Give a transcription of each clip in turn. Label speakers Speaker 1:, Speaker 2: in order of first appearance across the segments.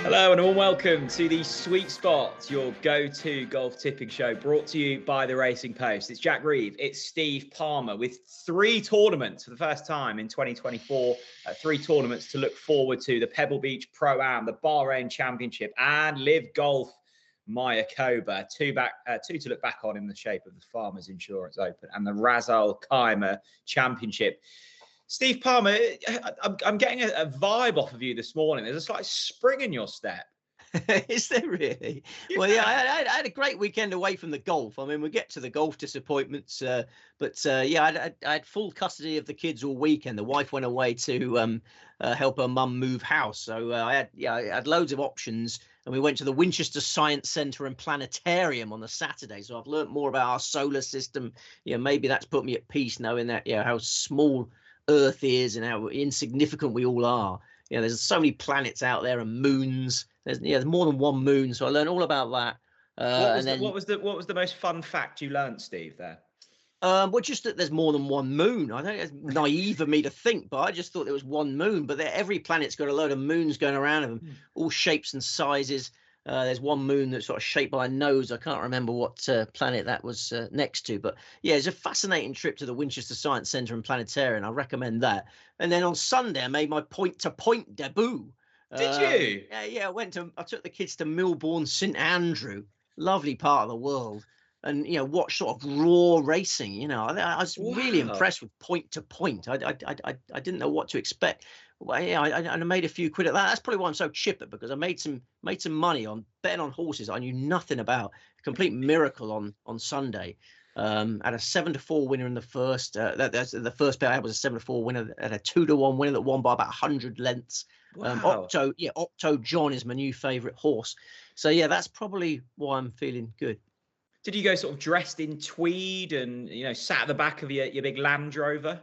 Speaker 1: Hello and a warm welcome to the Sweet Spot, your go-to golf tipping show, brought to you by the Racing Post. It's Jack Reeve, it's Steve Palmer, with 3 tournaments for the first time in 2024. 3 tournaments to look forward to: the Pebble Beach Pro-Am, the Bahrain Championship, and LIV Golf Mayakoba. Two to look back on in the shape of the Farmers Insurance Open and the Ras al Khaimah Championship. Steve Palmer, I'm getting a vibe off of you this morning. There's a slight spring in your step.
Speaker 2: Is there really?
Speaker 1: Yeah.
Speaker 2: Well, yeah, I had a great weekend away from the golf. I mean, we get to the golf disappointments, but I had full custody of the kids all weekend. The wife went away to help her mum move house, so I had loads of options. And we went to the Winchester Science Centre and Planetarium on the Saturday. So I've learnt more about our solar system. Maybe that's put me at peace knowing that how small Earth is and how insignificant we all are. There's so many planets out there and moons. There's more than one moon, so I learned all about that.
Speaker 1: What was the most fun fact you learned, Steve? There.
Speaker 2: Well, just that there's more than one moon. I think it's naive of me to think, but I just thought there was one moon. But every planet's got a load of moons going around them, all shapes and sizes. There's one moon that's sort of shaped by a nose. I can't remember what planet that was next to. But yeah, it's a fascinating trip to the Winchester Science Centre and Planetarium. I recommend that. And then on Sunday, I made my point-to-point debut.
Speaker 1: Did you?
Speaker 2: Yeah. I took the kids to Milbourne St Andrew, lovely part of the world, and watched sort of raw racing. I was really impressed with point-to-point. I didn't know what to expect. Well, yeah, I made a few quid at that. That's probably why I'm so chipper, because I made some money on betting on horses I knew nothing about. A complete miracle on Sunday. Had a 7-4 winner in the first. The first bet I had was a 7-4 winner, and a 2-1 winner that won by about 100 lengths.
Speaker 1: Wow.
Speaker 2: Octo John is my new favourite horse. So yeah, that's probably why I'm feeling good.
Speaker 1: Did you go sort of dressed in tweed and sat at the back of your big Land Rover?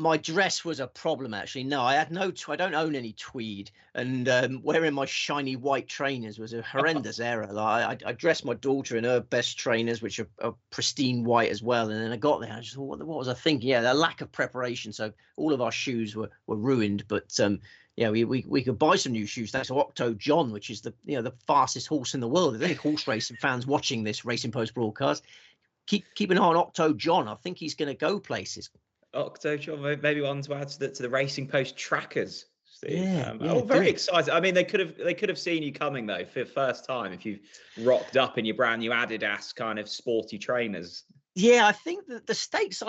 Speaker 2: My dress was a problem, actually. No, I don't own any tweed, and wearing my shiny white trainers was a horrendous error. I dressed my daughter in her best trainers, which are pristine white as well. And then I got there, and I just thought, what was I thinking? Yeah, the lack of preparation. So all of our shoes were ruined. But we could buy some new shoes thanks to Octo John, which is the fastest horse in the world. If any horse racing fans watching this Racing Post broadcast, keep an eye on Octo John. I think he's going to go places.
Speaker 1: Octo John, maybe one to add to the Racing Post trackers, Steve.
Speaker 2: Yeah,
Speaker 1: very excited. I mean, they could have seen you coming though for the first time if you rocked up in your brand new Adidas kind of sporty trainers.
Speaker 2: Yeah, I think that the stakes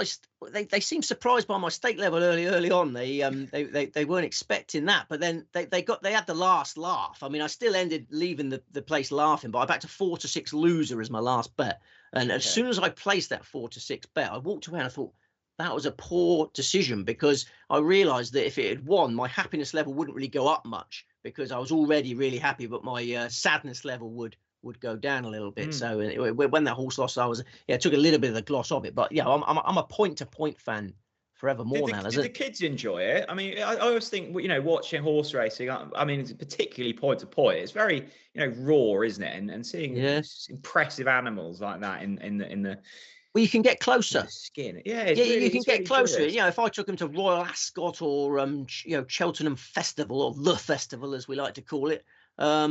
Speaker 2: they seemed surprised by my stake level early on. They weren't expecting that, but then they had the last laugh. I mean, I still ended leaving the place laughing, but I backed a 4-6 loser as my last bet. And as soon as I placed that 4-6 bet, I walked away and I thought, that was a poor decision, because I realised that if it had won, my happiness level wouldn't really go up much, because I was already really happy, but my sadness level would go down a little bit. So when that horse lost, I took a little bit of the gloss of it. But yeah, I'm a point-to-point fan forevermore now.
Speaker 1: Did the kids enjoy it? I mean, I always think watching horse racing. I mean, it's particularly point-to-point. It's very raw, isn't it? And seeing impressive animals like that in the
Speaker 2: well, you can get closer.
Speaker 1: Skin.
Speaker 2: You can get closer. If I took them to Royal Ascot or Cheltenham Festival, or the festival as we like to call it, I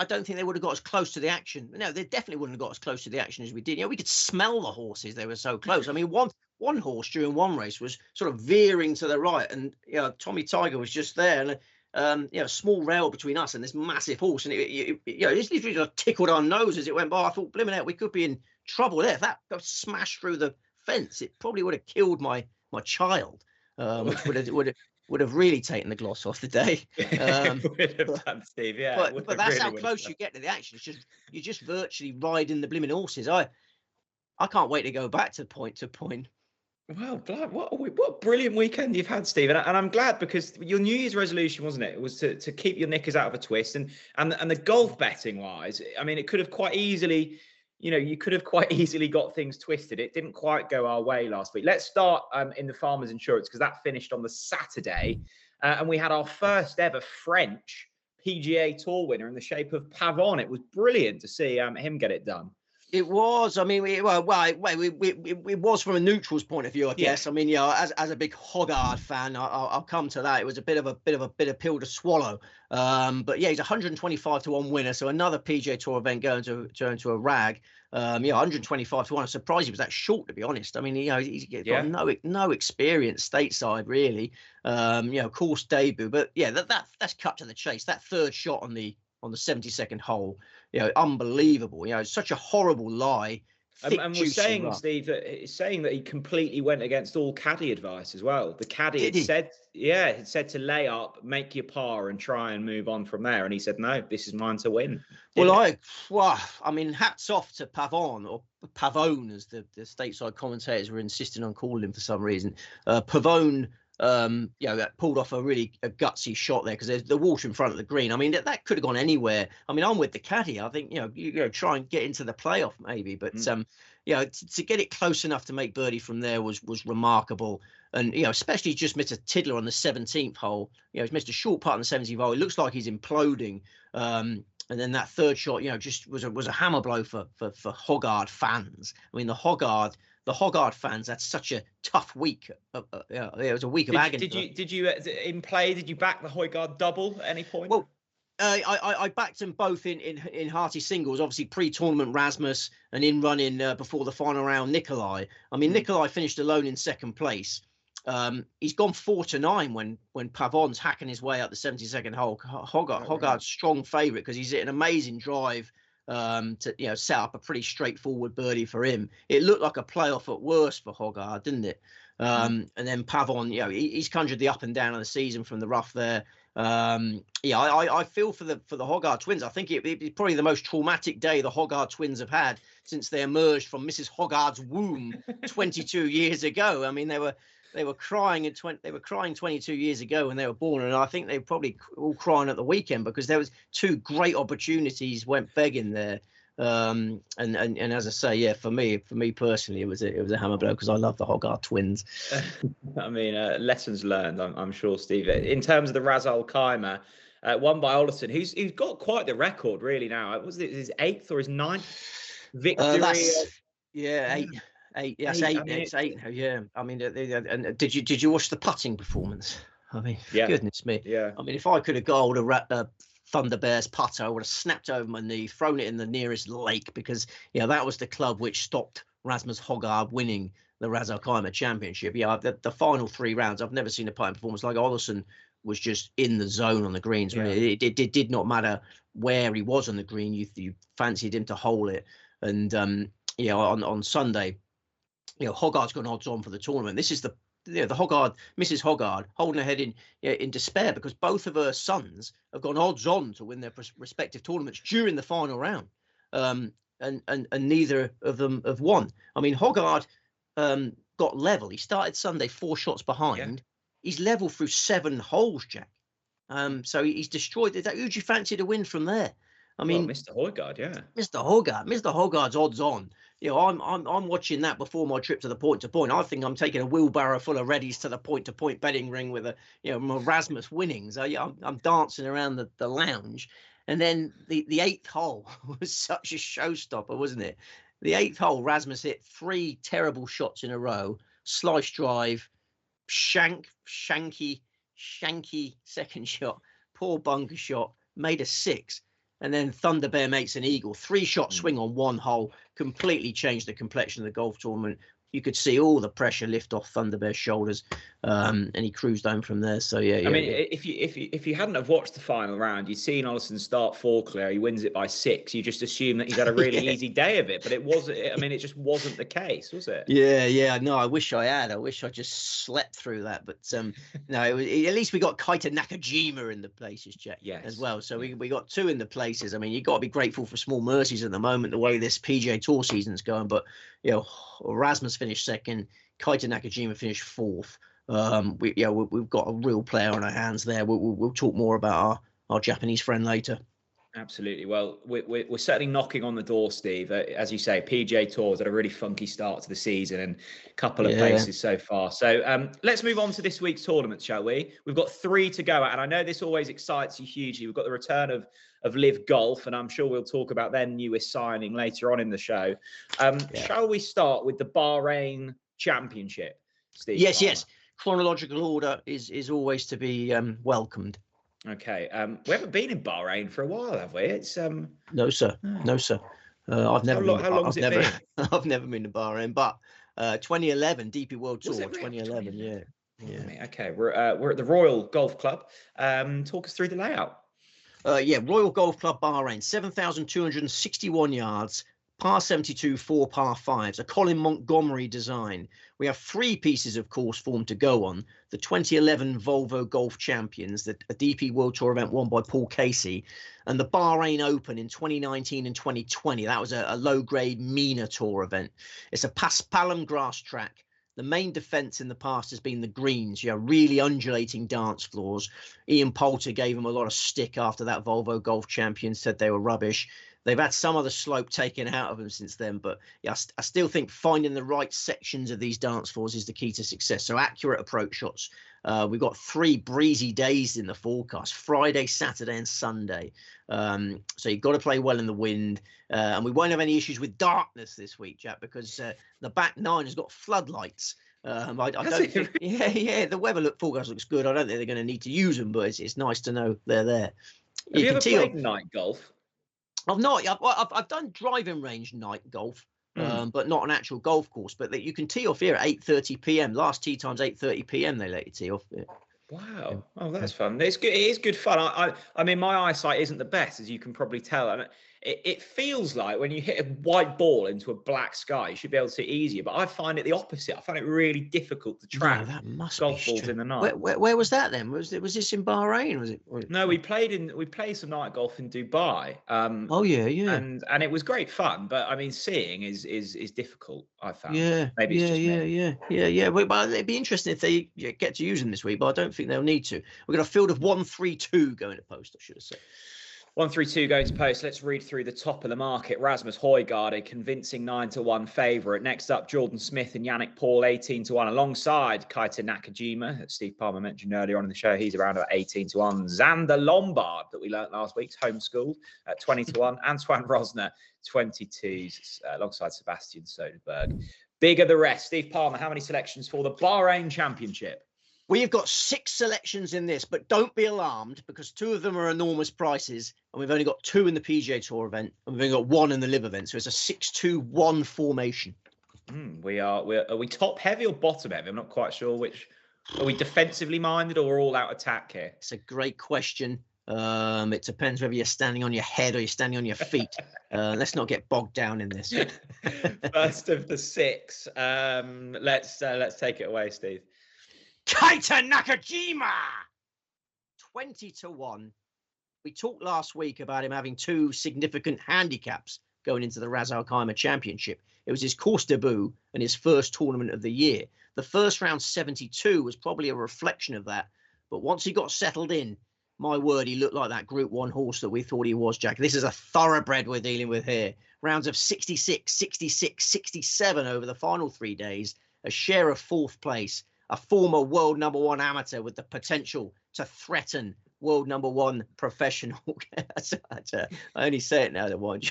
Speaker 2: don't think they would have got as close to the action. No, they definitely wouldn't have got as close to the action as we did. We could smell the horses; they were so close. I mean, one horse during one race was sort of veering to the right, and Tommy Tiger was just there, and a small rail between us and this massive horse, and it literally just tickled our nose as it went by. I thought, blimmin' out, we could be in trouble there. If that smashed through the fence, it probably would have killed my child, which would have really taken the gloss off the day.
Speaker 1: Would have done, Steve. Yeah,
Speaker 2: but that's how close you get to the action. It's you're just virtually riding the blimmin' horses. I can't wait to go back to point.
Speaker 1: Well, what a brilliant weekend you've had, Steve. And I'm glad, because your New Year's resolution, wasn't it? It was to keep your knickers out of a twist. And the golf betting wise, I mean, it could have quite easily, you could have quite easily got things twisted. It didn't quite go our way last week. Let's start in the Farmers Insurance, because that finished on the Saturday. And we had our first ever French PGA Tour winner in the shape of Pavon. It was brilliant to see him get it done.
Speaker 2: It was. I mean, it was from a neutral's point of view, I guess. I mean, as a big Hoggard fan, I'll come to that. It was a bit of a bitter pill to swallow. But yeah, he's 125 to 1 winner. So another PGA Tour event going to a rag. 125 to 1. I'm surprised he was that short, to be honest. I mean, he's got no experience stateside, really. Course debut, but yeah, that's cut to the chase. That third shot on the 72nd hole, unbelievable. It's such a horrible lie.
Speaker 1: And we're saying, Steve, that it's saying that he completely went against all caddy advice as well. The caddy had said to lay up, make your par, and try and move on from there. And he said, no, this is mine to win.
Speaker 2: I mean, hats off to Pavon, or Pavone, as the stateside commentators were insisting on calling him for some reason. Pavone, pulled off a gutsy shot there, because there's the water in front of the green. I mean, that could have gone anywhere. I mean, I'm with the caddy. I think, you try and get into the playoff maybe, but to get it close enough to make birdie from there was remarkable. And especially just missed a tiddler on the 17th hole. He's missed a short putt on the 17th hole. It looks like he's imploding. And then that third shot, just was a hammer blow for Hoggard fans. I mean, the Hoggard fans, that's such a tough week. It was a week of agony.
Speaker 1: Did you in play? Did you back the Hoggard double at any point?
Speaker 2: Well, I backed them both in hearty singles. Obviously, pre-tournament Rasmus, and in running before the final round Nikolai. I mean, Nikolai finished alone in second place. He's gone 4-9 when Pavon's hacking his way up the 72nd hole. Hoggard's strong favourite, because he's hit an amazing drive to set up a pretty straightforward birdie for him. It looked like a playoff at worst for Hoggard, didn't it? And then Pavon, he's conjured the up and down of the season from the rough there. I feel for the Hoggard twins. I think it's probably the most traumatic day the Hoggard twins have had since they emerged from Mrs. Hoggard's womb 22 years ago. I mean, they were crying they were crying 22 years ago when they were born, and I think they were probably all crying at the weekend, because there was two great opportunities went begging there. And as I say, for me personally, it was a hammer blow, because I love the Hoggard twins.
Speaker 1: I mean, lessons learned, I'm sure, Steve. In terms of the Ras al Khaimah, won by Olesen, who's got quite the record really now. Was it his 8th or his 9th victory?
Speaker 2: Eight. Yes, eight. It's 8. Yeah. I mean, and did you watch the putting performance? I mean, goodness me.
Speaker 1: Yeah.
Speaker 2: I mean, if I could have got a Thunder Bears putter, I would have snapped over my knee, thrown it in the nearest lake, because that was the club which stopped Rasmus Hoggard winning the Ras al Khaimah Championship. The final 3 rounds, I've never seen a putting performance like Olesen. Was just in the zone on the greens. Yeah. It did not matter where he was on the green. You fancied him to hole it. And on Sunday, Hoggard's got odds on for the tournament. This is the Hoggard, Mrs. Hoggard, holding her head in despair, because both of her sons have gone odds on to win their respective tournaments during the final round, and neither of them have won. I mean, Hoggard got level. He started Sunday 4 shots behind. Yeah. He's level through 7 holes, Jack. So he's destroyed. Who do you fancy to win from there? I mean,
Speaker 1: Mr. Hoggard, yeah.
Speaker 2: Mr. Hoggard's odds on. I'm watching that before my trip to the point-to-point. I think I'm taking a wheelbarrow full of readies to the point-to-point betting ring with my Rasmus winnings. I'm dancing around the lounge, and then the 8th hole was such a showstopper, wasn't it? The 8th hole, Rasmus hit 3 terrible shots in a row: slice drive, shanky second shot, poor bunker shot, made a 6. And then Thunder Bear makes an eagle. 3-shot swing on 1 hole, completely changed the complexion of the golf tournament. You could see all the pressure lift off Thunder Bear's shoulders, and he cruised home from there. So I mean,
Speaker 1: if you hadn't have watched the final round, you'd seen Olesen start 4 clear. He wins it by 6. You just assume that he's had a really easy day of it, but it wasn't. I mean, it just wasn't the case, was it?
Speaker 2: Yeah. No, I wish I had. I wish I just slept through that. But no, at least we got Kaita Nakajima in the places, Jack.
Speaker 1: Yes.
Speaker 2: As well. So we got 2 in the places. I mean, you got to be grateful for small mercies at the moment, the way this PGA Tour season's going. But Rasmus finished 2nd, Kaita Nakajima finished 4th. We've got a real player on our hands there. We'll talk more about our Japanese friend later.
Speaker 1: Absolutely. Well, we're certainly knocking on the door, Steve. As you say, PGA Tour's had a really funky start to the season and a couple of
Speaker 2: Yeah.
Speaker 1: places so far. So let's move on to this week's tournament, shall we? We've got 3 to go at, and I know this always excites you hugely. We've got the return of LIV Golf, and I'm sure we'll talk about their newest signing later on in the show. Shall we start with the Bahrain Championship, Steve?
Speaker 2: Yes,
Speaker 1: Palmer?
Speaker 2: yes. Chronological order is always to be welcomed.
Speaker 1: Okay. We haven't been in Bahrain for a while, have we? It's
Speaker 2: No, sir. No, sir. I've never been.
Speaker 1: How long has it been?
Speaker 2: I've never been to Bahrain, but 2011 DP World Tour. 2011, yeah.
Speaker 1: Okay, we're at the Royal Golf Club. Talk us through the layout.
Speaker 2: Royal Golf Club Bahrain, 7,261 yards, par 72, 4 par 5s, a Colin Montgomery design. We have 3 pieces of course form to go on. The 2011 Volvo Golf Champions, a DP World Tour event won by Paul Casey, and the Bahrain Open in 2019 and 2020. That was a low-grade MENA Tour event. It's a Paspalum grass track. The main defence in the past has been the greens, really undulating dance floors. Ian Poulter gave them a lot of stick after that Volvo Golf Champions, said they were rubbish. They've had some of the slope taken out of them since then, but I still think finding the right sections of these dance floors is the key to success. So accurate approach shots. We've got 3 breezy days in the forecast, Friday, Saturday and Sunday. So you've got to play well in the wind. And we won't have any issues with darkness this week, Jack, because the back 9 has got floodlights. I don't think, the weather forecast looks good. I don't think they're going to need to use them, but it's nice to know they're there.
Speaker 1: Have you ever played night golf?
Speaker 2: I've not. I've done driving range night golf, but not an actual golf course. But you can tee off here at 8:30 p.m. Last tee time's 8:30 p.m. They let you tee off. Yeah.
Speaker 1: Wow. Oh, that's fun. It's good. It is good fun. I mean, my eyesight isn't the best, as you can probably tell. I mean, it feels like when you hit a white ball into a black sky, you should be able to see it easier. But I find it the opposite. I find it really difficult to track golf balls in the night.
Speaker 2: Where was that then? Was this in Bahrain? Was it?
Speaker 1: No, we played some night golf in Dubai. And it was great fun. But I mean, seeing is difficult. I found. Maybe it's just me.
Speaker 2: But it'd be interesting if they get to use them this week. But I don't think they'll need to. We've got a field of 1-3-2 going to post, I should have said.
Speaker 1: 1-3-2 going to post. Let's read through the top of the market. Rasmus Højgaard, a convincing 9-1 favourite. Next up, Jordan Smith and Yannick Paul, 18-1, alongside Keita Nakajima, that Steve Palmer mentioned earlier on in the show. He's around about 18-1. Xander Lombard, that we learnt last week, homeschooled at 20-1. Antoine Rosner, 22s, alongside Sebastian Soderberg. Bigger the rest. Steve Palmer, how many selections for the Bahrain Championship?
Speaker 2: We've got 6 selections in this, but don't be alarmed because 2 of them are enormous prices, and we've only got 2 in the PGA Tour event, and we've only got 1 in the LIV event. So it's a 6-2-1 formation.
Speaker 1: Are we top heavy or bottom heavy? I'm not quite sure which. Are we defensively minded or all out attack here?
Speaker 2: It's a great question. It depends whether you're standing on your head or you're standing on your feet. Let's not get bogged down in this.
Speaker 1: First of the 6. Let's take it away, Steve.
Speaker 2: Keita Nakajima, 20-1. We talked last week about him having 2 significant handicaps going into the Ras al Khaimah Championship. It was his course debut and his first tournament of the year. The first round 72 was probably a reflection of that. But once he got settled in, my word, he looked like that Group 1 horse that we thought he was, Jack. This is a thoroughbred we're dealing with here. Rounds of 66, 66, 67 over the final 3 days. A share of 4th place. A former world #1 amateur with the potential to threaten world #1 professional. I only say it now that one.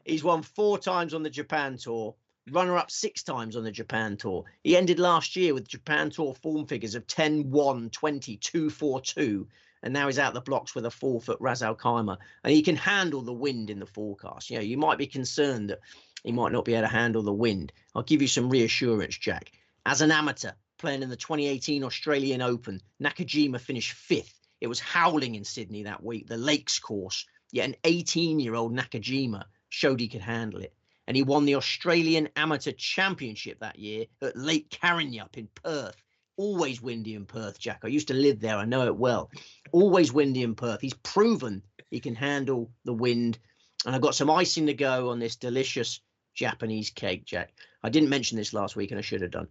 Speaker 2: He's won 4 times on the Japan Tour, runner-up 6 times on the Japan Tour. He ended last year with Japan Tour form figures of 10-1, 20, 2-4-2, and now he's out the blocks with a 4th at Ras al Khaimah. And he can handle the wind in the forecast. You might be concerned that he might not be able to handle the wind. I'll give you some reassurance, Jack. As an amateur, playing in the 2018 Australian Open, Nakajima finished 5th. It was howling in Sydney that week, the Lakes course. Yet an 18-year-old Nakajima showed he could handle it. And he won the Australian Amateur Championship that year at Lake Carrinyup in Perth. Always windy in Perth, Jack. I used to live there. I know it well. Always windy in Perth. He's proven he can handle the wind. And I've got some icing to go on this delicious Japanese cake, Jack. I didn't mention this last week and I should have done.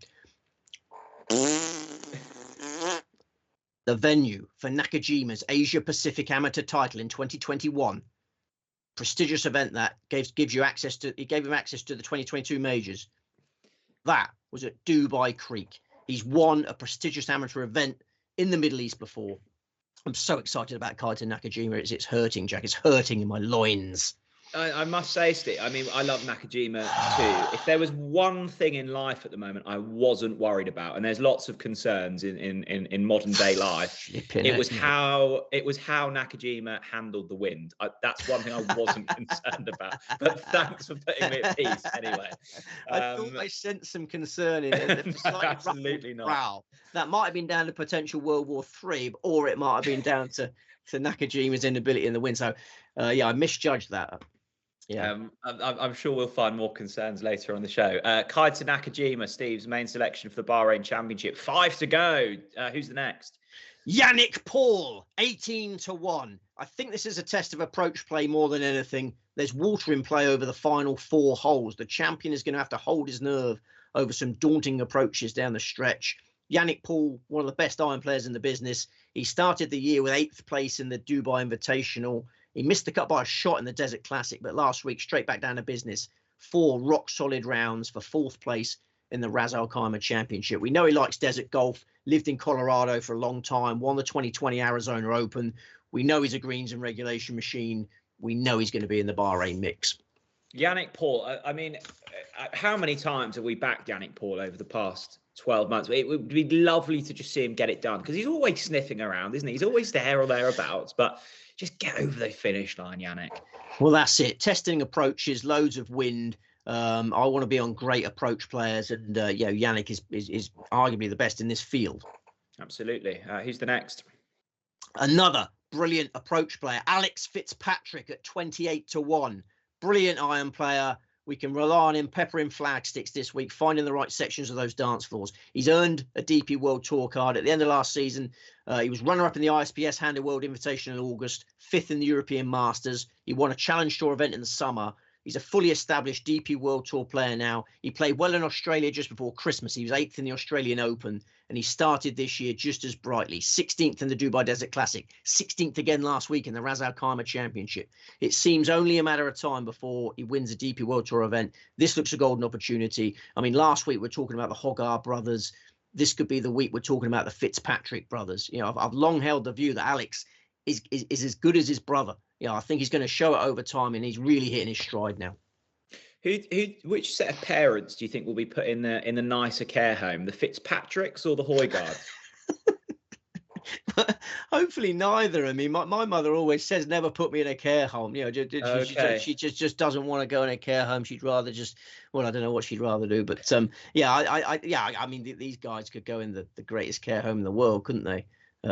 Speaker 2: the venue for Nakajima's Asia Pacific Amateur title in 2021. Prestigious event that gives you access to. It gave him access to the 2022 majors. That was at Dubai Creek. He's won a prestigious amateur event in the Middle East before. I'm so excited about Kaito Nakajima. It's hurting, Jack. It's hurting in my loins.
Speaker 1: I must say, Steve, I mean, I love Nakajima too. If there was one thing in life at the moment I wasn't worried about, and there's lots of concerns in modern day life, it was how Nakajima handled the wind. That's one thing I wasn't concerned about. But thanks for putting me at peace anyway.
Speaker 2: I thought I sensed some concern in it.
Speaker 1: No, absolutely not.
Speaker 2: Wow, that might have been down to potential World War III, or it might have been down to Nakajima's inability in the wind. So, yeah, I misjudged that. Yeah,
Speaker 1: I'm sure we'll find more concerns later on the show. Kaito Nakajima, Steve's main selection for the Bahrain Championship. 5 to go. Who's the next?
Speaker 2: Yannick Paul, 18-1. I think this is a test of approach play more than anything. There's water in play over the final 4 holes. The champion is going to have to hold his nerve over some daunting approaches down the stretch. Yannick Paul, one of the best iron players in the business. He started the year with 8th place in the Dubai Invitational. He missed the cut by a shot in the Desert Classic, but last week, straight back down to business. 4 rock-solid rounds for 4th place in the Ras al Khaimah Championship. We know he likes desert golf, lived in Colorado for a long time, won the 2020 Arizona Open. We know he's a greens and regulation machine. We know he's going to be in the Bahrain mix.
Speaker 1: Yannick Paul, I mean, how many times have we backed Yannick Paul over the past 12 months? It would be lovely to just see him get it done, because he's always sniffing around, isn't he? He's always there or thereabouts, but just get over the finish line, Yannick.
Speaker 2: Well, that's it. Testing approaches, loads of wind. I want to be on great approach players, and yeah, Yannick is arguably the best in this field.
Speaker 1: Absolutely. Who's the next?
Speaker 2: Another brilliant approach player, Alex Fitzpatrick at 28-1. Brilliant iron player. We can rely on him peppering flag sticks this week, finding the right sections of those dance floors. He's earned a DP World Tour card. At the end of last season, he was runner-up in the ISPS Handed World Invitation in August, 5th in the European Masters. He won a Challenge Tour event in the summer. He's a fully established DP World Tour player now. He played well in Australia just before Christmas. He was 8th in the Australian Open, and he started this year just as brightly. 16th in the Dubai Desert Classic, 16th again last week in the Ras al Khaimah Championship. It seems only a matter of time before he wins a DP World Tour event. This looks a golden opportunity. I mean, last week we're talking about the Hogarth brothers. This could be the week we're talking about the Fitzpatrick brothers. You know, I've long held the view that Alex is as good as his brother. Yeah, I think he's going to show it over time, and he's really hitting his stride now.
Speaker 1: Which set of parents do you think will be put in the nicer care home, the Fitzpatricks or the Hoygards?
Speaker 2: Hopefully neither. I mean, my mother always says never put me in a care home. You know, she just doesn't want to go in a care home. She'd rather just, well, I don't know what she'd rather do, but yeah, I mean, these guys could go in the greatest care home in the world, couldn't they?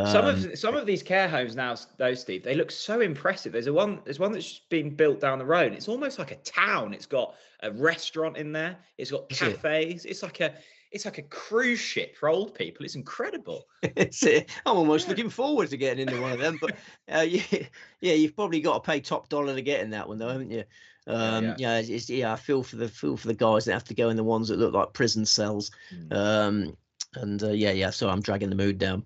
Speaker 1: Some of these care homes now, though, Steve, they look so impressive. There's one that's been built down the road. It's almost like a town. It's got a restaurant in there. It's got cafes. It's like a cruise ship for old people. It's incredible.
Speaker 2: I'm almost looking forward to getting into one of them. But yeah, you've probably got to pay top dollar to get in that one, though, haven't you? Yeah, I feel for the guys that have to go in the ones that look like prison cells. So I'm dragging the mood down.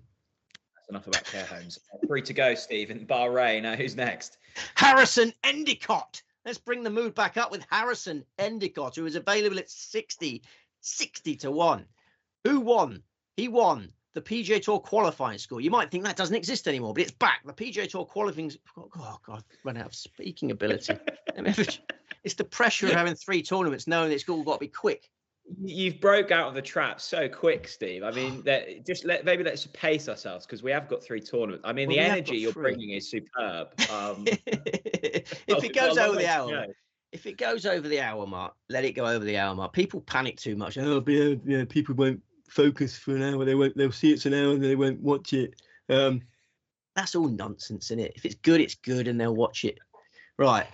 Speaker 1: Enough about care homes. 3 to go, Steve, in Bahrain. Who's next?
Speaker 2: Harrison Endicott. Let's bring the mood back up with Harrison Endicott, who is available at 60-1. Who won? He won the PGA Tour qualifying score. You might think that doesn't exist anymore, but it's back. The PGA Tour qualifying. Oh God, I've run out of speaking ability. It's the pressure of having 3 tournaments, knowing it's all got to be quick.
Speaker 1: You've broke out of the trap so quick, Steve. I mean, maybe let's pace ourselves, because we have got 3 tournaments. I mean, the energy you're bringing is superb.
Speaker 2: If it goes over the hour, if it goes over the hour mark, let it go over the hour mark. People panic too much. Oh, yeah, people won't focus for an hour. They'll see it's an hour and they won't watch it. That's all nonsense, isn't it? If it's good, and they'll watch it. Right.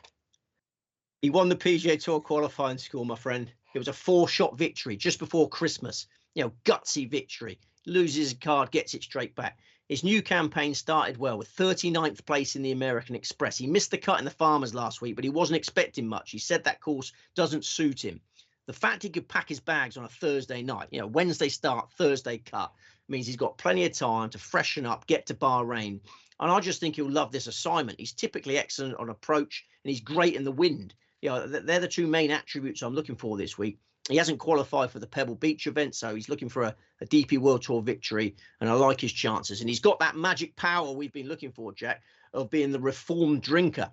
Speaker 2: He won the PGA Tour qualifying score, my friend. It was a 4-shot victory just before Christmas. You know, gutsy victory. Loses a card, gets it straight back. His new campaign started well with 39th place in the American Express. He missed the cut in the Farmers last week, but he wasn't expecting much. He said that course doesn't suit him. The fact he could pack his bags on a Thursday night, you know, Wednesday start, Thursday cut, means he's got plenty of time to freshen up, get to Bahrain. And I just think he'll love this assignment. He's typically excellent on approach, and he's great in the wind. You know, they're the two main attributes I'm looking for this week. He hasn't qualified for the Pebble Beach event, so he's looking for a DP World Tour victory, and I like his chances. And he's got that magic power we've been looking for, Jack, of being the reformed drinker.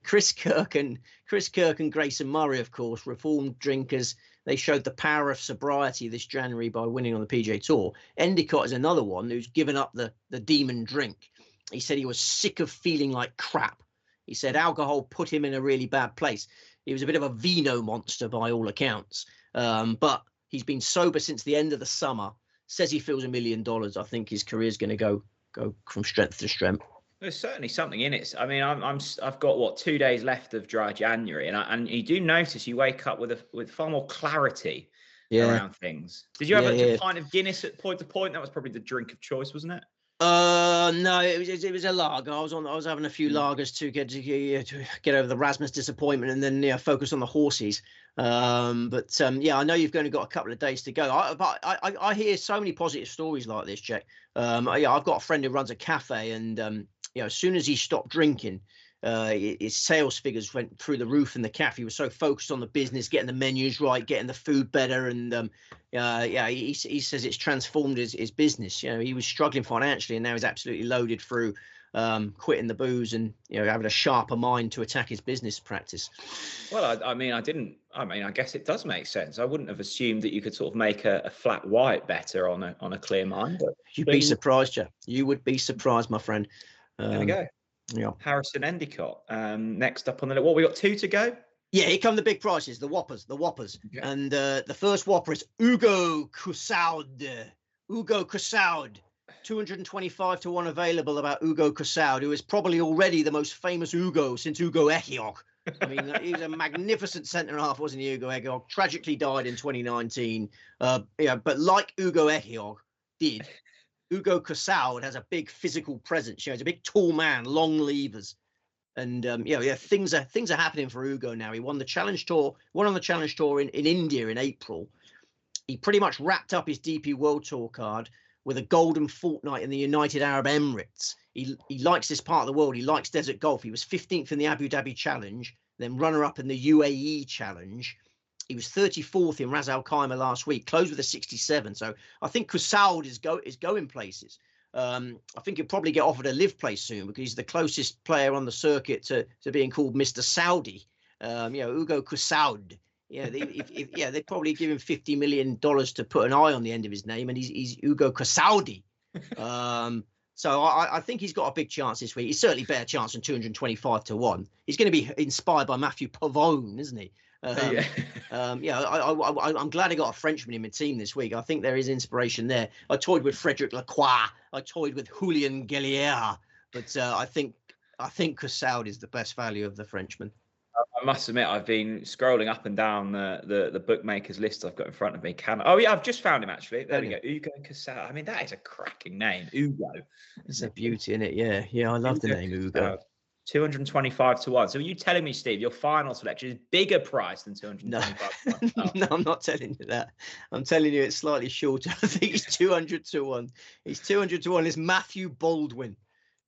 Speaker 2: Chris Kirk and Grayson Murray, of course, reformed drinkers. They showed the power of sobriety this January by winning on the PGA Tour. Endicott is another one who's given up the demon drink. He said he was sick of feeling like crap. He said alcohol put him in a really bad place. He was a bit of a vino monster by all accounts. But he's been sober since the end of the summer. Says he feels $1 million. I think his career's going to go from strength to strength.
Speaker 1: There's certainly something in it. I mean, I've got 2 days left of dry January, and you do notice you wake up with far more clarity around things. Did you have a pint of Guinness at point to point? That was probably the drink of choice, wasn't it?
Speaker 2: No, it was a lager. I was having a few lagers to get over the Rasmus disappointment, and then focus on the horses. I know you've only got a couple of days to go. I hear so many positive stories like this, Jack. I've got a friend who runs a cafe, and as soon as he stopped drinking, his sales figures went through the roof in the cafe. He was so focused on the business, getting the menus right, getting the food better, and he says it's transformed his business. He was struggling financially, and now he's absolutely loaded through quitting the booze and having a sharper mind to attack his business practice.
Speaker 1: Well, I guess it does make sense. I wouldn't have assumed that you could sort of make a flat white better on a clear mind. But
Speaker 2: you'd be surprised, Jeff. You would be surprised, my friend.
Speaker 1: There we go.
Speaker 2: Yeah.
Speaker 1: Harrison Endicott. Next up on the list. What, we got 2 to go?
Speaker 2: Yeah, here come the big prices, the whoppers. Okay. And the first whopper is Hugo Cussaud. 225 to 1 available about Hugo Cussaud, who is probably already the most famous Hugo since Hugo Echiog. I mean, he was a magnificent centre-half, wasn't he, Hugo Echiog? Tragically died in 2019. But like Hugo Echiog did, Hugo Cussaud has a big physical presence. He's a big, tall man, long levers, and things are happening for Hugo now. He won on the Challenge Tour in India in April. He pretty much wrapped up his DP World Tour card with a golden fortnight in the United Arab Emirates. He likes this part of the world. He likes desert golf. He was 15th in the Abu Dhabi Challenge, then runner-up in the UAE Challenge. He was 34th in Ras al Khaimah last week, closed with a 67. So I think Cussaud is going places. I think he'll probably get offered a LIV place soon because he's the closest player on the circuit to being called Mr. Saudi. Hugo Cussaud. They'd probably give him $50 million to put an eye on the end of his name, and he's Hugo Cussaudi. So I think he's got a big chance this week. He's certainly a better chance than 225 to 1. He's going to be inspired by Matthew Pavone, isn't he? I'm glad I got a Frenchman in my team this week. I think there is inspiration there. I toyed with Frederic Lacroix. I toyed with Julien Guillier, but I think Cussaud is the best value of the Frenchman.
Speaker 1: I must admit, I've been scrolling up and down the bookmakers list I've got in front of me. I've just found him actually. There we go. Hugo Cussaud. I mean, that is a cracking name, Hugo.
Speaker 2: It's a beauty, isn't it? Yeah. I love the name Hugo.
Speaker 1: 225 to 1. So are you telling me, Steve, your final selection is bigger price than 225 to 1?
Speaker 2: No, I'm not telling you that. I'm telling you it's slightly shorter. I think he's 200 to 1. He's 200 to 1. It's Matthew Baldwin,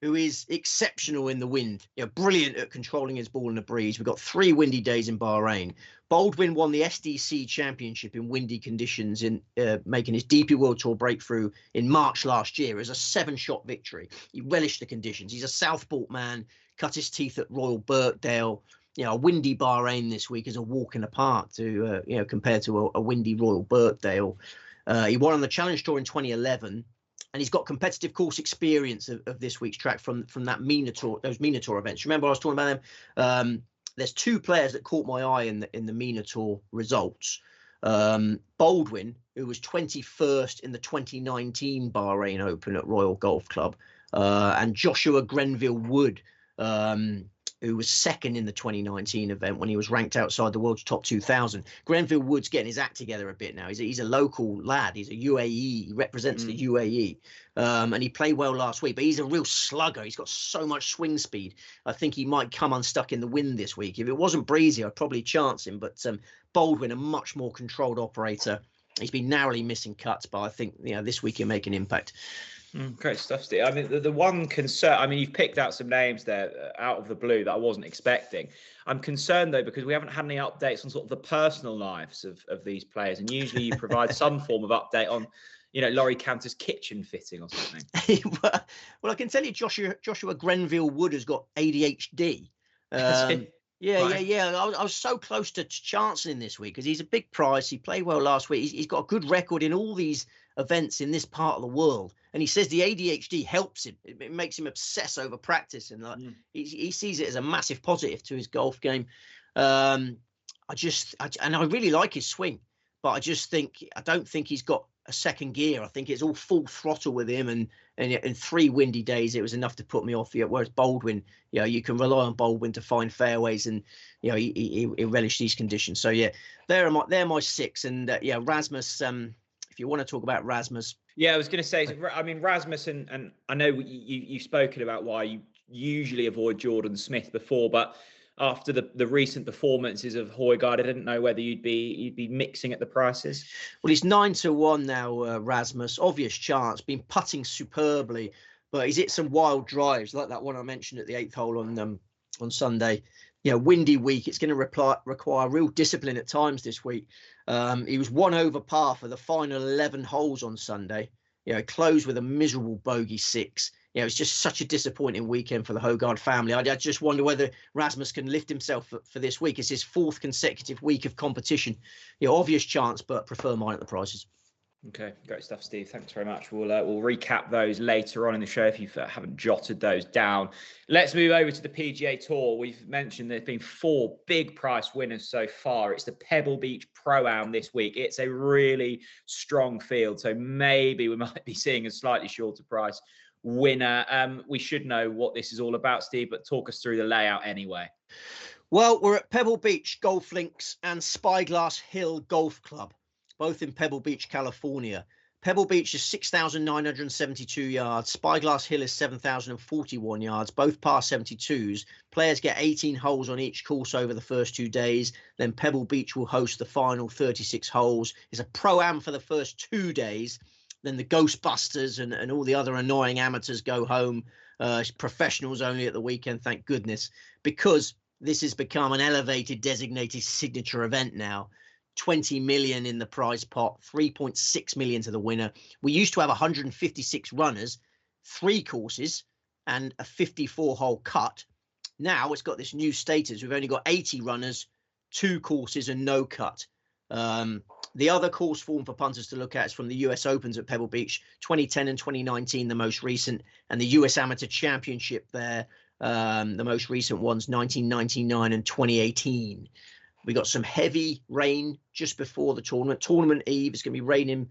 Speaker 2: who is exceptional in the wind. Brilliant at controlling his ball in the breeze. We've got 3 windy days in Bahrain. Baldwin won the SDC Championship in windy conditions, in making his DP World Tour breakthrough in March last year as a 7-shot victory. He relished the conditions. He's a Southport man, cut his teeth at Royal Birkdale. A windy Bahrain this week is a walk in the park to compared to a windy Royal Birkdale. He won on the Challenge Tour in 2011. And he's got competitive course experience of this week's track from that those Minotaur events. Remember I was talking about them? There's 2 players that caught my eye in the Minotaur results. Baldwin, who was 21st in the 2019 Bahrain Open at Royal Golf Club, and Joshua Grenville Wood, who was 2nd in the 2019 event when he was ranked outside the world's top 2,000. Grenville Wood's getting his act together a bit now. He's a local lad. He's a UAE. He represents the UAE. And he played well last week, but he's a real slugger. He's got so much swing speed. I think he might come unstuck in the wind this week. If it wasn't breezy, I'd probably chance him. But Baldwin, a much more controlled operator. He's been narrowly missing cuts, but I think this week he'll make an impact.
Speaker 1: Great stuff, Steve. I mean, the one concern, I mean, you've picked out some names there out of the blue that I wasn't expecting. I'm concerned, though, because we haven't had any updates on sort of the personal lives of these players. And usually you provide some form of update on, Laurie Cantor's kitchen fitting or something.
Speaker 2: Well, I can tell you Joshua Grenville Wood has got ADHD. Yeah. I was so close to chancing this week because he's a big price. He played well last week. He's got a good record in all these events in this part of the world. And he says the ADHD helps him. It makes him obsess over practice. And he sees it as a massive positive to his golf game. And I really like his swing. But I don't think he's got a second gear. I think it's all full throttle with him. And in 3 windy days, it was enough to put me off. Whereas Baldwin, you can rely on Baldwin to find fairways, and he relished these conditions. So they're my 6. And Rasmus. If you want to talk about Rasmus.
Speaker 1: Yeah, I was going to say. I mean, Rasmus, and I know you've spoken about why you usually avoid Jordan Smith before, but after the recent performances of Højgaard, I didn't know whether you'd be mixing at the prices.
Speaker 2: Well, he's 9-1 now, Rasmus. Obvious chance. Been putting superbly, but he's hit some wild drives like that one I mentioned at the 8th hole on Sunday. Windy week. It's going to require real discipline at times this week. He was 1 over par for the final 11 holes on Sunday. Closed with a miserable bogey 6. It's just such a disappointing weekend for the Højgaard family. I just wonder whether Rasmus can lift himself for this week. It's his 4th consecutive week of competition. Obvious chance, but prefer mine at the prices.
Speaker 1: Okay, great stuff, Steve. Thanks very much. We'll recap those later on in the show if you haven't jotted those down. Let's move over to the PGA Tour. We've mentioned there's been 4 big price winners so far. It's the Pebble Beach Pro-Am this week. It's a really strong field, so maybe we might be seeing a slightly shorter price winner. We should know what this is all about, Steve, but talk us through the layout anyway.
Speaker 2: Well, we're at Pebble Beach Golf Links and Spyglass Hill Golf Club, both in Pebble Beach, California. Pebble Beach is 6,972 yards. Spyglass Hill is 7,041 yards, both par 72s. Players get 18 holes on each course over the first 2 days. Then Pebble Beach will host the final 36 holes. It's a pro-am for the first 2 days. Then the Ghostbusters and all the other annoying amateurs go home. Professionals only at the weekend, thank goodness, because this has become an elevated designated signature event now. 20 million in the prize pot, 3.6 million to the winner. We used to have 156 runners, 3 courses and a 54-hole cut. Now it's got this new status. We've only got 80 runners, 2 courses and no cut. The other course form for punters to look at is from the US Opens at Pebble Beach, 2010 and 2019, the most recent, and the US Amateur Championship there, the most recent ones, 1999 and 2018. We got some heavy rain just before the tournament. Tournament eve is going to be raining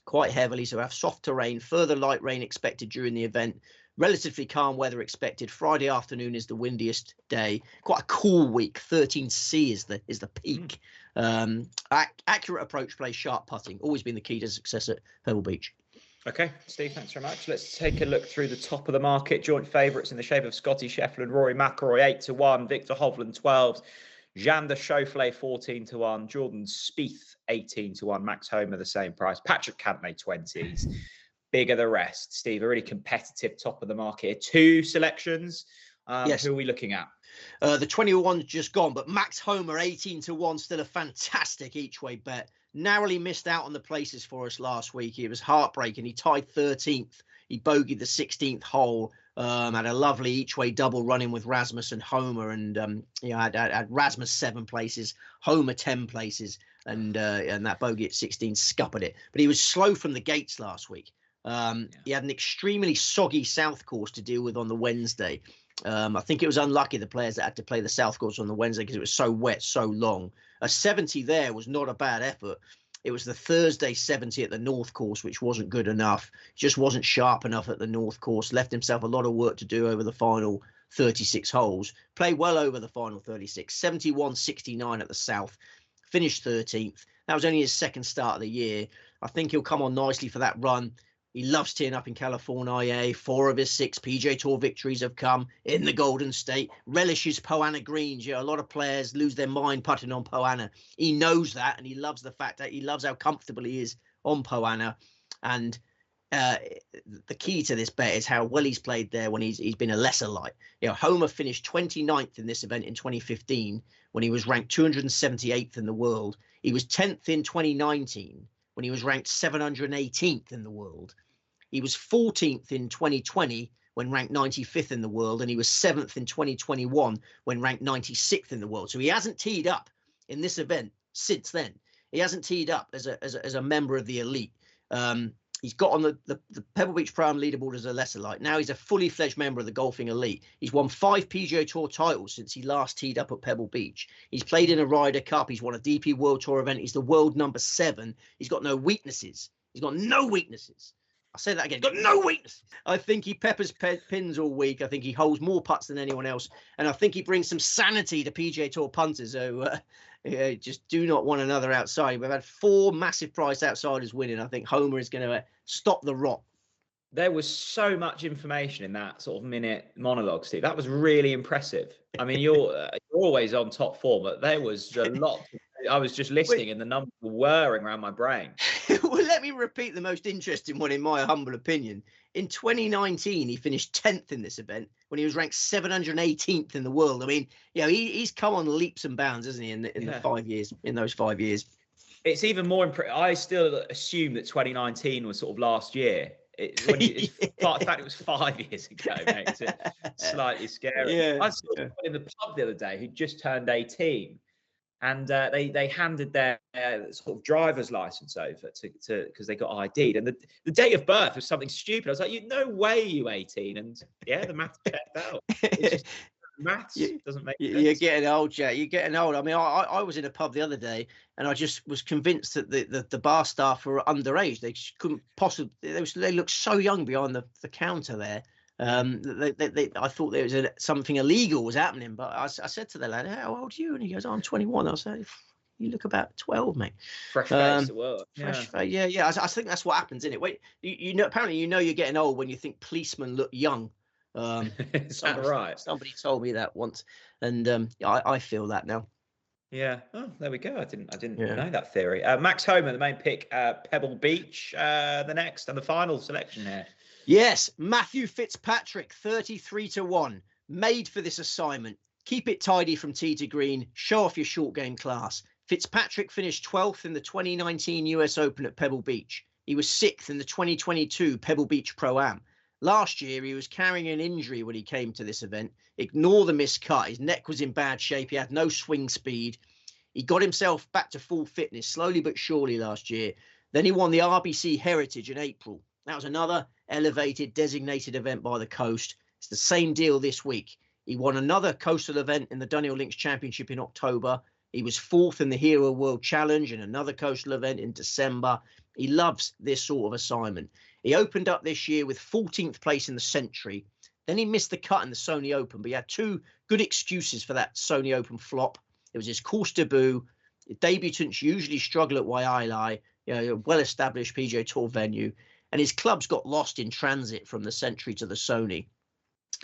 Speaker 2: quite heavily, so we have soft terrain, further light rain expected during the event. Relatively calm weather expected. Friday afternoon is the windiest day. Quite a cool week. 13C is the peak. Accurate approach play, sharp putting. Always been the key to success at Pebble Beach.
Speaker 1: Okay, Steve, thanks very much. Let's take a look through the top of the market. Joint favourites in the shape of Scotty Scheffler, Rory McIlroy 8-1, Victor Hovland 12s, Xander Schauffele 14-1, Jordan Spieth 18-1, Max Homa the same price, Patrick Cantlay 20s. Bigger the rest. Steve, a really competitive top of the market. 2 selections. Yes. Who are we looking at?
Speaker 2: The 21's just gone, but Max Homa 18-1, still a fantastic each way bet. Narrowly missed out on the places for us last week. It was heartbreaking. He tied 13th. He bogeyed the 16th hole. Had a lovely each way double running with Rasmus and Homa, and had Rasmus 7 places, Homa 10 places, and that bogey at 16 scuppered it. But he was slow from the gates last week. He had an extremely soggy south course to deal with on the Wednesday. I think it was unlucky the players that had to play the south course on the Wednesday because it was so wet, so long. A 70 there was not a bad effort. It was the Thursday 70 at the north course, which wasn't good enough. Just wasn't sharp enough at the north course. Left himself a lot of work to do over the final 36 holes. Played well over the final 36. 71-69 at the south. Finished 13th. That was only his second start of the year. I think he'll come on nicely for that run. He loves teeing up in California. 4 of his 6 PGA Tour victories have come in the Golden State. Relishes Poa annua greens. A lot of players lose their mind putting on Poa annua. He knows that, and he loves the fact that he loves how comfortable he is on Poa annua. And the key to this bet is how well he's played there when he's been a lesser light. Homer finished 29th in this event in 2015 when he was ranked 278th in the world. He was 10th in 2019 when he was ranked 718th in the world. He was 14th in 2020 when ranked 95th in the world, and he was 7th in 2021 when ranked 96th in the world. So he hasn't teed up in this event since then. He hasn't teed up as a member of the elite. He's got on the Pebble Beach Pro-Am leaderboard as a lesser light. Now he's a fully fledged member of the golfing elite. He's won 5 PGA Tour titles since he last teed up at Pebble Beach. He's played in a Ryder Cup. He's won a DP World Tour event. He's the world number 7. He's got no weaknesses. He's got no weaknesses. I'll say that again. He's got no weaknesses. I think he peppers pins all week. I think he holds more putts than anyone else. And I think he brings some sanity to PGA Tour punters who just do not want another outside. We've had 4 massive price outsiders winning. I think Homer is going to stop the rot.
Speaker 1: There was so much information in that sort of minute monologue, Steve. That was really impressive. I mean, you're always on top form, but there was a lot. I was just listening and the numbers were whirring around my brain.
Speaker 2: Well, let me repeat the most interesting one in my humble opinion. In 2019, he finished 10th in this event when he was ranked 718th in the world. I mean, he's come on leaps and bounds, hasn't he, in the 5 years, in those 5 years.
Speaker 1: It's even more I still assume that 2019 was sort of last year. In fact, it was 5 years ago, mate. It's slightly scary.
Speaker 2: Yeah,
Speaker 1: I saw someone in the pub the other day who just turned 18, and they handed their sort of driver's license over to because they got ID'd, and the date of birth was something stupid. I was like, no way, you 18, and the math checked out. It's just, maths doesn't make sense.
Speaker 2: You're getting old, Jack. You're getting old. I mean, I was in a pub the other day, and I just was convinced that the bar staff were underage. They just couldn't possibly. They looked so young behind the counter there. I thought there was something illegal was happening. But I said to the lad, "How old are you?" And he goes, "I'm 21." I said, "You look about 12, mate."
Speaker 1: Fresh face at work.
Speaker 2: Fresh face. Yeah. I think that's what happens, isn't it? Wait, apparently you're getting old when you think policemen look young.
Speaker 1: Is that right?
Speaker 2: Somebody told me that once, and I feel that now.
Speaker 1: Yeah. Oh, there we go. I didn't know that theory. Max Homer, the main pick, Pebble Beach, the next and the final selection here.
Speaker 2: Yes, Matthew Fitzpatrick, 33-1, made for this assignment. Keep it tidy from tee to green. Show off your short game class. Fitzpatrick finished 12th in the 2019 US Open at Pebble Beach. He was 6th in the 2022 Pebble Beach Pro-Am. Last year, he was carrying an injury when he came to this event. Ignore the miscut. His neck was in bad shape. He had no swing speed. He got himself back to full fitness slowly but surely last year. Then he won the RBC Heritage in April. That was another elevated designated event by the coast. It's the same deal this week. He won another coastal event in the Dunhill Links Championship in October. He was 4th in the Hero World Challenge in another coastal event in December. He loves this sort of assignment. He opened up this year with 14th place in the Century. Then he missed the cut in the Sony Open, but he had 2 good excuses for that Sony Open flop. It was his course debut. Debutants usually struggle at Wailea, a well-established PGA Tour venue, and his clubs got lost in transit from the Century to the Sony.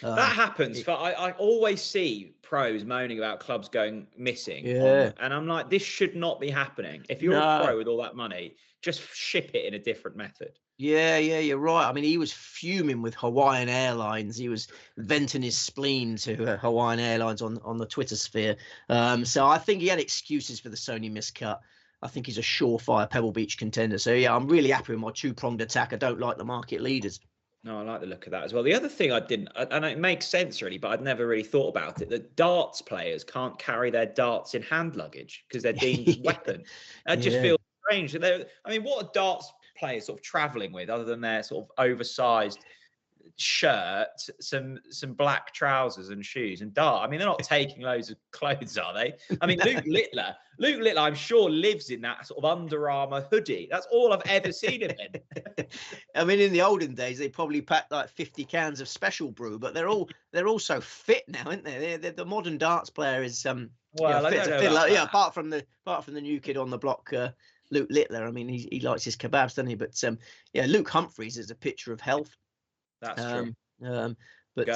Speaker 1: That happens. I always see pros moaning about clubs going missing.
Speaker 2: Yeah.
Speaker 1: And I'm like, this should not be happening. If you're a pro with all that money, just ship it in a different method.
Speaker 2: Yeah, you're right. I mean, he was fuming with Hawaiian Airlines. He was venting his spleen to Hawaiian Airlines on the Twitter sphere. So I think he had excuses for the Sony miscut. I think he's a surefire Pebble Beach contender. So, yeah, I'm really happy with my 2-pronged attack. I don't like the market leaders.
Speaker 1: No, I like the look of that as well. The other thing and it makes sense really, but I'd never really thought about it, that darts players can't carry their darts in hand luggage because they're deemed weapons. I just feel strange. What are darts players sort of traveling with other than their sort of oversized shirt, some black trousers and shoes and dart? I mean, they're not taking loads of clothes, are they? I mean, Luke Littler, I'm sure lives in that sort of Under Armour hoodie. That's all I've ever seen him in.
Speaker 2: I mean, in the olden days, they probably packed like 50 cans of special brew, but they're all so fit now, aren't they? The modern darts player is fit. Apart from the new kid on the block, Luke Littler. I mean, he likes his kebabs, doesn't he? But yeah, Luke Humphreys is a picture of health.
Speaker 1: That's true.
Speaker 2: But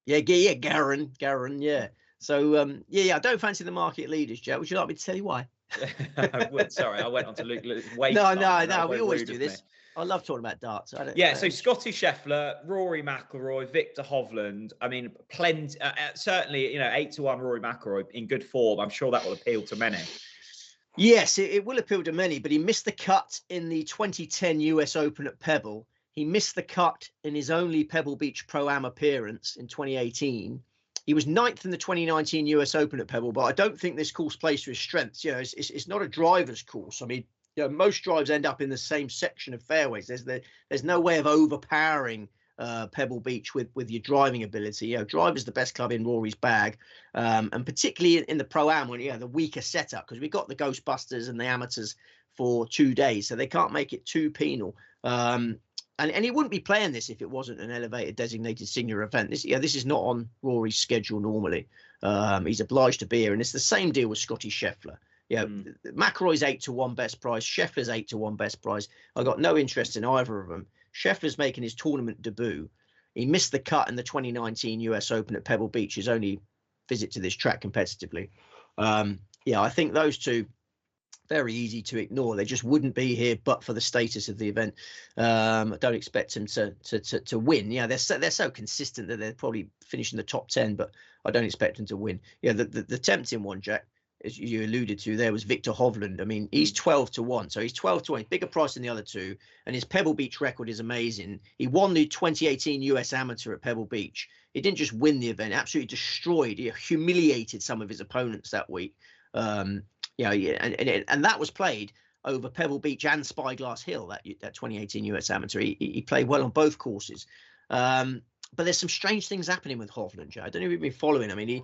Speaker 2: yeah, Garin, yeah. So yeah, I don't fancy the market leaders, Joe. Would you like me to tell you why?
Speaker 1: I would. Sorry, I went on to Luke waste.
Speaker 2: No. We always do this. I love talking about darts.
Speaker 1: So Scotty Scheffler, Rory McIlroy, Victor Hovland. I mean, plenty. Certainly, 8-1 Rory McIlroy in good form. I'm sure that will appeal to many.
Speaker 2: Yes, it will appeal to many, but he missed the cut in the 2010 US Open at Pebble. He missed the cut in his only Pebble Beach Pro-Am appearance in 2018. He was 9th in the 2019 US Open at Pebble, but I don't think this course plays to his strengths. It's not a driver's course. I mean, most drives end up in the same section of fairways. There's no way of overpowering Pebble Beach with your driving ability. Drive is the best club in Rory's bag, and particularly in the Pro-Am when the weaker setup, because we've got the Ghostbusters and the amateurs for 2 days, so they can't make it too penal. And he wouldn't be playing this if it wasn't an elevated designated senior event. This is not on Rory's schedule normally. He's obliged to be here, and it's the same deal with Scotty Scheffler. McIlroy's 8-1 best price. Scheffler's 8-1 best price. I got no interest in either of them. Scheffler's making his tournament debut. He missed the cut in the 2019 US Open at Pebble Beach, his only visit to this track competitively. I think those two, very easy to ignore. They just wouldn't be here but for the status of the event. I don't expect them to win. They're so consistent that they're probably finishing the top 10, but I don't expect them to win. The tempting one, Jack, as you alluded to there, was Victor Hovland. I mean, he's 12-1, so he's 12-1, bigger price than the other two, and his Pebble Beach record is amazing. He won the 2018 US Amateur at Pebble Beach. He didn't just win the event, absolutely destroyed. He humiliated some of his opponents that week. And that was played over Pebble Beach and Spyglass Hill, that 2018 US Amateur. He played well on both courses. But there's some strange things happening with Hovland, Joe. I don't know if you've been following. I mean,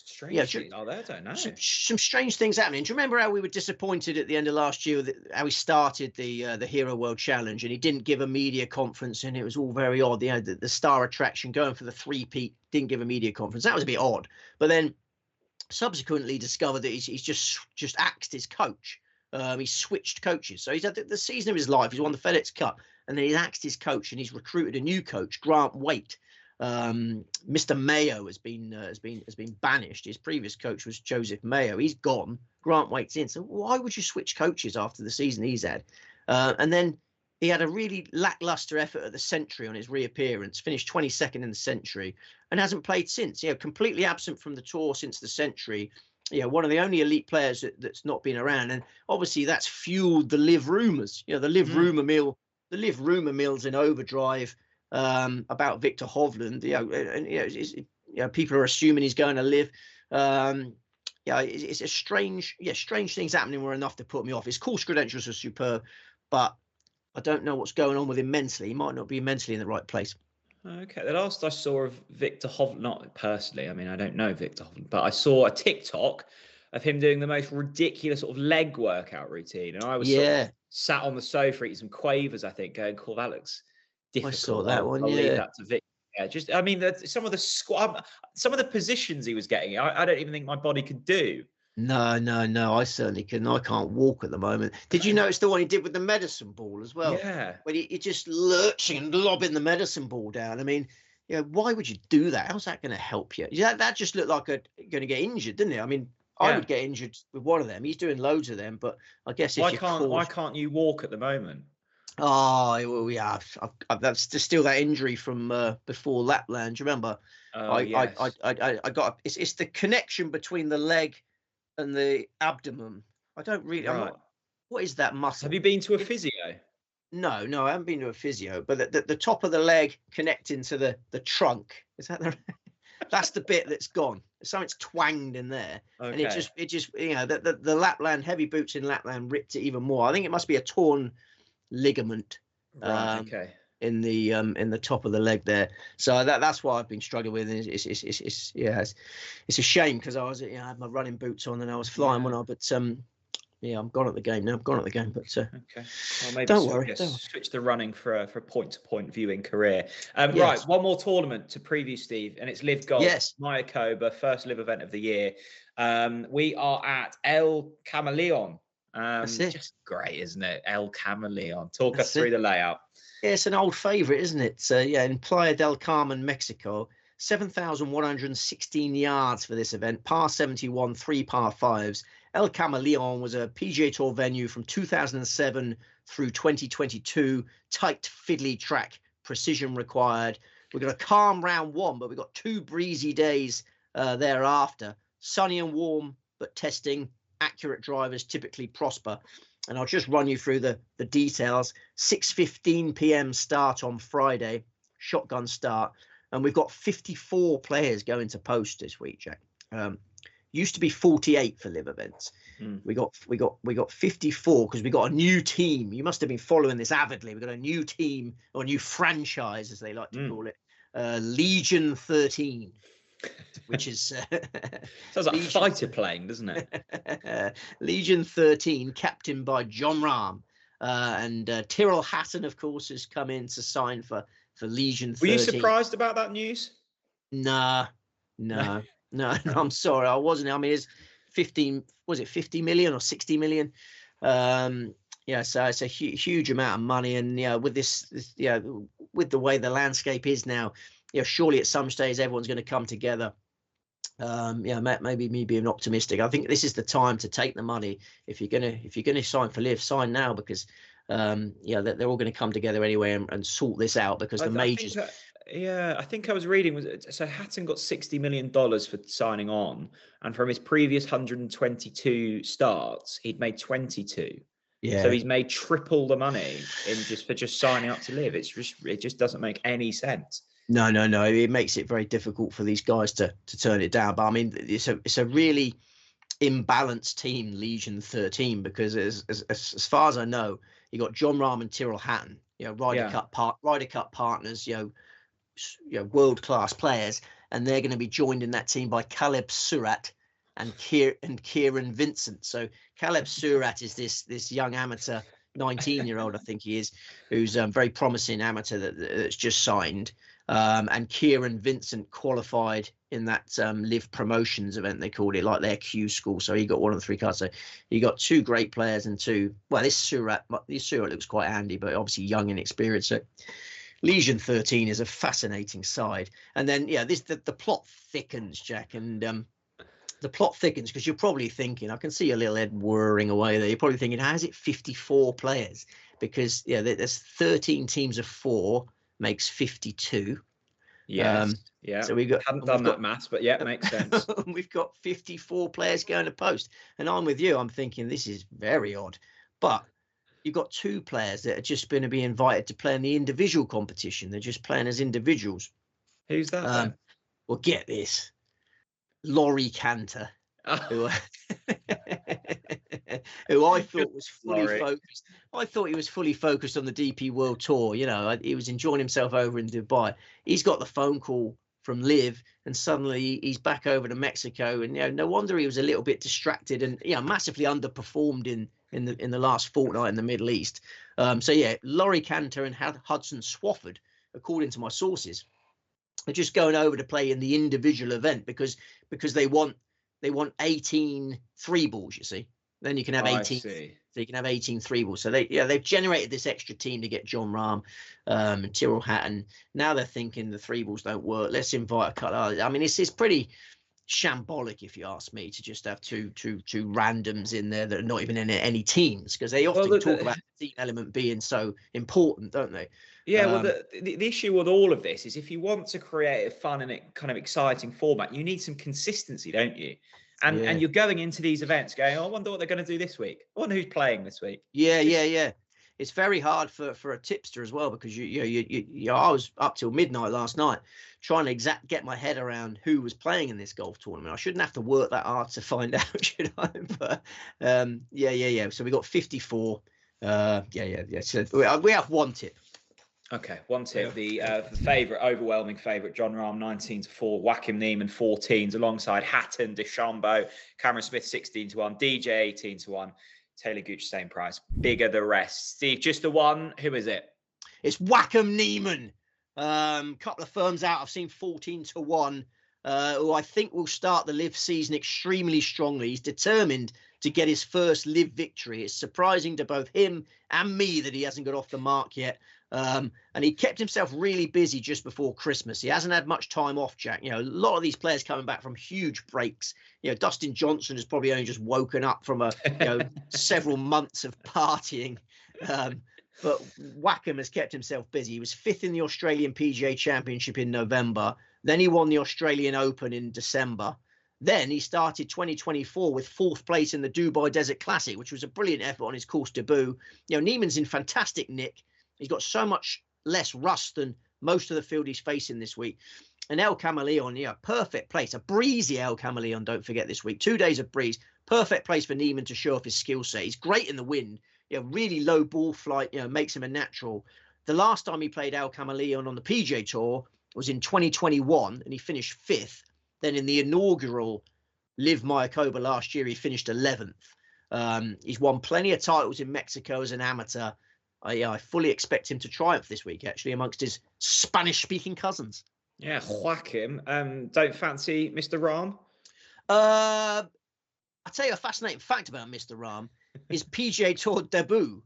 Speaker 1: strange things are there? I don't know.
Speaker 2: Some strange things happening. Do you remember how we were disappointed at the end of last year how he started the Hero World Challenge, and he didn't give a media conference, and it was all very odd. The star attraction going for the three-peat didn't give a media conference. That was a bit odd. But then subsequently discovered that he's just axed his coach. He's switched coaches. So he's had the season of his life. He's won the FedEx Cup, and then he's axed his coach, and he's recruited a new coach, Grant Waite. Mr. Mayo has been banished. His previous coach was Joseph Mayo. He's gone. Grant Waite's in. So why would you switch coaches after the season he's had? And then he had a really lackluster effort at the Century on his reappearance, finished 22nd in the Century, and hasn't played since. Completely absent from the tour since the Century. One of the only elite players that's not been around, and obviously that's fueled the LIV rumours. The LIV rumour mill, the LIV rumour mill's in overdrive about Victor Hovland. People are assuming he's going to LIV. It's a strange things happening were enough to put me off. His course credentials are superb, but I don't know what's going on with him mentally. He might not be mentally in the right place.
Speaker 1: Okay. The last I saw of Victor Hovland, not personally, I mean, I don't know Victor Hovland, but I saw a TikTok of him doing the most ridiculous sort of leg workout routine. And I was sort of sat on the sofa eating some quavers, I think, going, cool, that looks difficult.
Speaker 2: I saw that one,
Speaker 1: I'll leave that to Victor. Yeah, I mean, some of the positions he was getting, I don't even think my body could do.
Speaker 2: No, I certainly couldn't. I can't walk at the moment. Did you notice the one he did with the medicine ball as well?
Speaker 1: Yeah.
Speaker 2: When he just lurching and lobbing the medicine ball down. I mean, why would you do that? How's that going to help you? That just looked like going to get injured, didn't it? I mean, I would get injured with one of them. He's doing loads of them, but I guess
Speaker 1: why can't you walk at the moment?
Speaker 2: Oh, well, yeah. That's still that injury from before Lapland. Do you remember?
Speaker 1: Yes.
Speaker 2: I got it's the connection between the leg and the abdomen. I don't really.
Speaker 1: Right.
Speaker 2: What is that muscle?
Speaker 1: Have you been to a physio?
Speaker 2: No, I haven't been to a physio. But the top of the leg connecting to the trunk, is that that's the bit that's gone. Something's twanged in there, okay. And it just the Lapland heavy boots in Lapland ripped it even more. I think it must be a torn ligament.
Speaker 1: Right. Okay.
Speaker 2: In the top of the leg there, so that's why I've been struggling with. It's a shame because I had my running boots on and I was flying when but I'm gone at the game now. But okay,
Speaker 1: well, maybe
Speaker 2: don't worry.
Speaker 1: Switch the running for a point-to-point viewing career.
Speaker 2: Yes.
Speaker 1: Right, one more tournament to preview, Steve, and it's LIV Golf.
Speaker 2: Yes,
Speaker 1: Mayakoba, first LIV event of the year. We are at El Camaleon.
Speaker 2: That's it.
Speaker 1: Just great, isn't it? El Camaleon. Talk
Speaker 2: That's
Speaker 1: us through
Speaker 2: it.
Speaker 1: the layout.
Speaker 2: Yeah, it's an old favourite, isn't it? Yeah, in Playa del Carmen, Mexico, 7,116 yards for this event, par 71, 3 par 5s. El Camaleon was a PGA Tour venue from 2007 through 2022. Tight, fiddly track, precision required. We've got a calm round 1, but we've got 2 breezy days thereafter. Sunny and warm, but testing. Accurate drivers typically prosper. And I'll just run you through the details. 6:15 p.m. start on Friday, shotgun start. And we've got 54 players going to post this week, Jack. Used to be 48 for LIV events. We got 54 because we got a new team. You must have been following this avidly. We've got a new team, or a new franchise, as they like to call it, Legion 13. Which is
Speaker 1: sounds like a fighter plane, doesn't it?
Speaker 2: Legion 13, captained by John Rahm, and Tyrrell Hatton, of course, has come in to sign for Legion 13.
Speaker 1: Were you surprised about that news?
Speaker 2: No, I'm sorry, I wasn't. I mean, it's 15. Was it 50 million or 60 million? Yeah, so it's a huge amount of money, and with this, with the way the landscape is now, surely at some stage everyone's going to come together. Maybe me being optimistic, I think this is the time to take the money. If you're gonna sign for LIV, sign now, because they're all going to come together anyway and sort this out, because the majors.
Speaker 1: I think I was reading, so Hatton got $60 million for signing on, and from his previous 122 starts, he'd made 22. Yeah. So he's made triple the money for just signing up to LIV. It just doesn't make any sense.
Speaker 2: No. It makes it very difficult for these guys to turn it down. But I mean, it's a really imbalanced team, Legion 13, because as far as I know, you got John Rahm and Tyrrell Hatton, Ryder Cup partners, world class players, and they're going to be joined in that team by Caleb Surratt and Kieran Vincent. So Caleb Surratt is this young amateur, 19-year-old, I think he is, who's a very promising amateur that's just signed. And Kieran Vincent qualified in that LIV promotions event, they called it, like their Q school. So he got one of the 3 cards. So you got 2 great players and 2. Well, this Surratt looks quite handy, but obviously young and experienced. So Legion 13 is a fascinating side. And then the plot thickens, Jack, and the plot thickens because you're probably thinking, I can see your little head whirring away there. You're probably thinking, how is it 54 players? Because there's 13 teams of 4 makes 52.
Speaker 1: Yeah.
Speaker 2: So
Speaker 1: hadn't done that maths, but yeah, it makes sense.
Speaker 2: We've got 54 players going to post, and I'm with you. I'm thinking this is very odd, but you've got 2 players that are just going to be invited to play in the individual competition. They're just playing as individuals.
Speaker 1: Who's that?
Speaker 2: Well, get this. Laurie Cantor, who I thought was fully focused. I thought he was fully focused on the DP World Tour. He was enjoying himself over in Dubai. He's got the phone call from LIV, and suddenly he's back over to Mexico. And no wonder he was a little bit distracted and massively underperformed in the last fortnight in the Middle East. Laurie Cantor and Hudson Swafford, according to my sources, are just going over to play in the individual event because they want 18 3 balls, you see. Then you can have 18. So you can have 18 3 balls. So they've generated this extra team to get John Rahm and Tyrrell Hatton. Now they're thinking the 3 balls don't work. Let's invite a couple. I mean, it's pretty shambolic, if you ask me, to just have two randoms in there that are not even in any teams, because they often talk about the team element being so important, don't they?
Speaker 1: Yeah, well, the issue with all of this is if you want to create a fun and kind of exciting format, you need some consistency, don't you? And you're going into these events going, I wonder what they're going to do this week. I wonder who's playing this week.
Speaker 2: Yeah. It's very hard for a tipster as well, because I was up till midnight last night trying to get my head around who was playing in this golf tournament. I shouldn't have to work that hard to find out, should I? But So we got 54. So we have one tip.
Speaker 1: Okay, one tip. The overwhelming favourite, John Rahm, 19-4, Joaquim Niemann, 14s, alongside Hatton, DeChambeau, Cameron Smith, 16-1, DJ, 18-1, Taylor Gooch, same price. Bigger the rest. Steve, just the one. Who is it?
Speaker 2: It's Joaquim Niemann. Couple of firms out. I've seen 14-1. who I think will start the LIV season extremely strongly. He's determined to get his first LIV victory. It's surprising to both him and me that he hasn't got off the mark yet. And he kept himself really busy just before Christmas. He hasn't had much time off, Jack. A lot of these players coming back from huge breaks. Dustin Johnson has probably only just woken up from several months of partying. But Wackham has kept himself busy. He was 5th in the Australian PGA Championship in November. Then he won the Australian Open in December. Then he started 2024 with 4th place in the Dubai Desert Classic, which was a brilliant effort on his course debut. Niemann's in fantastic nick. He's got so much less rust than most of the field he's facing this week. And El Camaleon, perfect place. A breezy El Camaleon, don't forget, this week. 2 days of breeze. Perfect place for Niemann to show off his skill set. He's great in the wind. Really low ball flight, makes him a natural. The last time he played El Camaleon on the PGA Tour was in 2021, and he finished 5th. Then in the inaugural LIV Mayakoba last year, he finished 11th. He's won plenty of titles in Mexico as an amateur. I fully expect him to triumph this week, actually, amongst his Spanish-speaking cousins.
Speaker 1: Yeah, whack him. Don't fancy Mr. Rahm?
Speaker 2: I'll tell you a fascinating fact about Mr. Rahm. His PGA Tour debut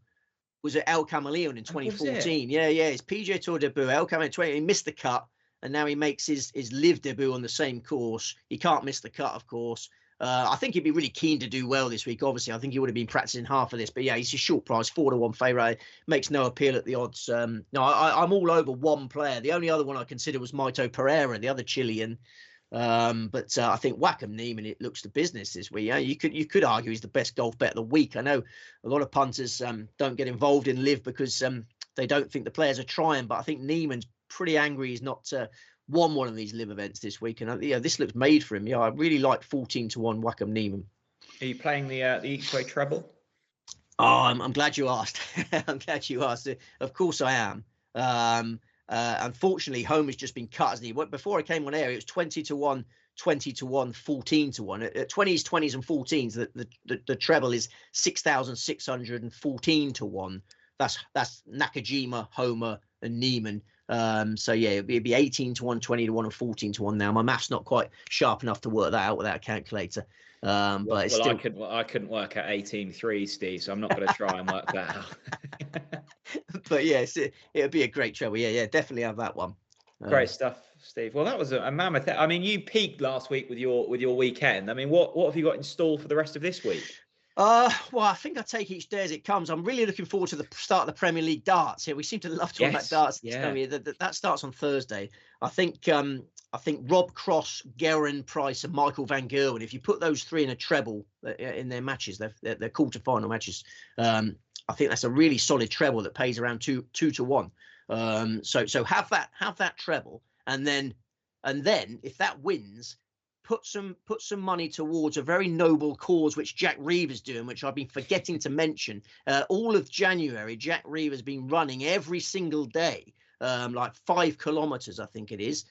Speaker 2: was at El Camaleon in 2014. Yeah, his PGA Tour debut, El Camaleon 20. He missed the cut, and now he makes his LIV debut on the same course. He can't miss the cut, of course. I think he'd be really keen to do well this week. Obviously, I think he would have been practicing half of this. But yeah, he's a short price, 4-1 favourite. Makes no appeal at the odds. No, I'm all over one player. The only other one I considered was Mito Pereira, the other Chilean. But I think Wackham Niemann, it looks the business this week. You could argue he's the best golf bet of the week. I know a lot of punters don't get involved in LIV because they don't think the players are trying. But I think Niemann's pretty angry he's not won one of these LIV events this week, and this looks made for him. I really like 14-1 Wackham Niemann.
Speaker 1: Are you playing the each way treble?
Speaker 2: Oh, I'm glad you asked. I'm glad you asked. Of course I am. Unfortunately, home has just been cut. Before I came on air, it was 20-1, 20-1, 14-1. At 20s, 20s, and 14s, the treble is 6,614-1. That's Nakajima, Homer, and Niemann. So yeah, it'd be 18-1, 20-1, and 14-1 now. My math's not quite sharp enough to work that out without a calculator. But it's still...
Speaker 1: I couldn't work at 18-3, Steve, so I'm not going to try and work that out.
Speaker 2: But yes, it'd be a great treble. Yeah, definitely have that one.
Speaker 1: Great stuff, Steve. Well, that was a mammoth. I mean, you peaked last week with your weekend. I mean, what have you got in store for the rest of this week?
Speaker 2: Well, I think I take each day as it comes. I'm really looking forward to the start of the Premier League darts. Yeah, we seem to love talking about darts.
Speaker 1: Yeah.
Speaker 2: That starts on Thursday. I think Rob Cross, Guerin Price, and Michael Van Gerwen, if you put those three in a treble in their matches, they're quarter-final matches. I think that's a really solid treble that pays around 2-1. So have that treble, and then if that wins, put some money towards a very noble cause which Jack Reeve is doing, which I've been forgetting to mention. All of January, Jack Reeve has been running every single day, like 5 kilometers, I think it is,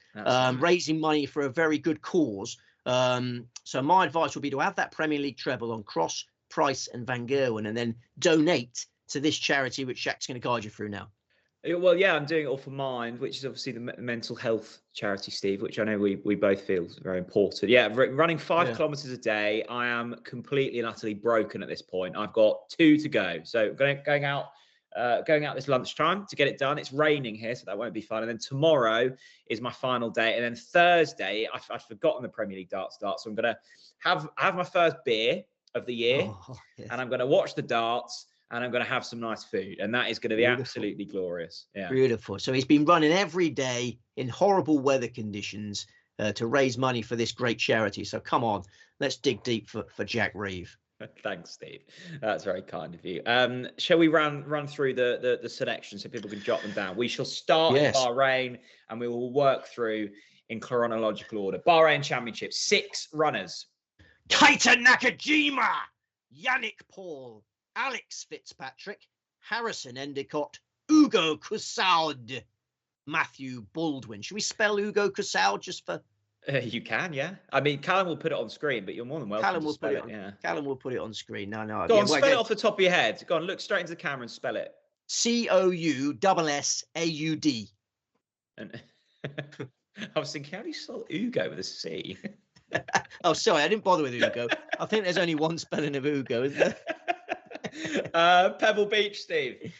Speaker 2: raising money for a very good cause. So my advice would be to have that Premier League treble on Cross, Price, and Van Gerwen, and then donate to this charity, which Jack's going to guide you through now.
Speaker 1: Well, yeah, I'm doing it all for Mind, which is obviously the mental health charity, Steve, which I know we both feel is very important. Yeah, running 5 kilometers a day. I am completely and utterly broken at this point. I've got 2 to go. So going out this lunchtime to get it done. It's raining here, so that won't be fun. And then tomorrow is my final day. And then Thursday, I've forgotten the Premier League darts start. So I'm going to have my first beer of the year, and I'm going to watch the darts, and I'm going to have some nice food, and that is going to be absolutely glorious. Yeah,
Speaker 2: beautiful. So he's been running every day in horrible weather conditions to raise money for this great charity. So come on, let's dig deep for Jack Reeve.
Speaker 1: Thanks, Steve. That's very kind of you. Shall we run through the selection so people can jot them down? We shall start in Bahrain, and we will work through in chronological order. Bahrain Championship, 6 runners.
Speaker 2: Keita Nakajima, Yannick Paul, Alex Fitzpatrick, Harrison Endicott, Ugo Kusaud, Matthew Baldwin. Should we spell Ugo Kusaud just for...
Speaker 1: You can, yeah. I mean, Callum will put it on screen, but you're more than welcome to spell it.
Speaker 2: Callum will put it on screen. No.
Speaker 1: Go on, spell it off the top of your head. Go on, look straight into the camera and spell it.
Speaker 2: Cousaud.
Speaker 1: I was thinking, how do you spell Ugo with a C?
Speaker 2: Oh, sorry, I didn't bother with Ugo. I think there's only one spelling of Ugo, isn't there?
Speaker 1: Pebble Beach, Steve.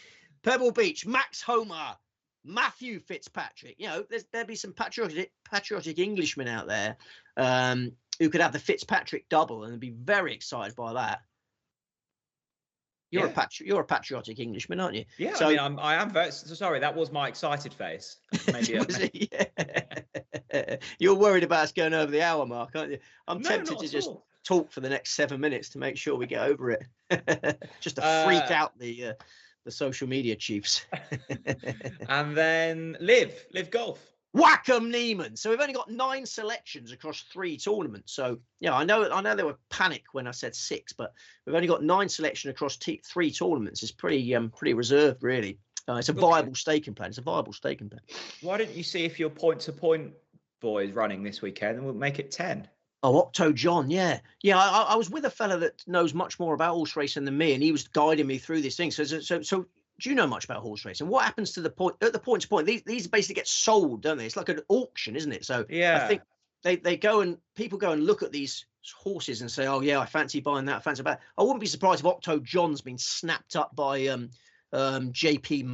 Speaker 2: Pebble Beach, Max Homer, Matthew Fitzpatrick. You know, there'd be some patriotic Englishmen out there who could have the Fitzpatrick double and be very excited by that. You're a patriotic Englishman, aren't you?
Speaker 1: Yeah,
Speaker 2: so,
Speaker 1: I mean, I am very sorry. That was my excited face. Maybe.
Speaker 2: Yeah. You're worried about us going over the hour mark, aren't you? I'm tempted to just talk for the next 7 minutes to make sure we get over it, just to freak out the social media chiefs.
Speaker 1: And then LIV Golf.
Speaker 2: Whack-em Neiman. So we've only got 9 selections across 3 tournaments. So yeah, I know there were panic when I said 6, but we've only got 9 selection across 3 tournaments. It's pretty reserved, really. It's a viable staking plan.
Speaker 1: Why didn't you see if your point-to-point boy is running this weekend, and we'll make it 10?
Speaker 2: Oh, Octo John, yeah. I was with a fella that knows much more about horse racing than me, and he was guiding me through this thing. So do you know much about horse racing? What happens to the point at the point to point? These basically get sold, don't they? It's like an auction, isn't it? So yeah, I think people go and look at these horses and say, oh yeah, I fancy buying that, I fancy that. I wouldn't be surprised if Octo John's been snapped up by JP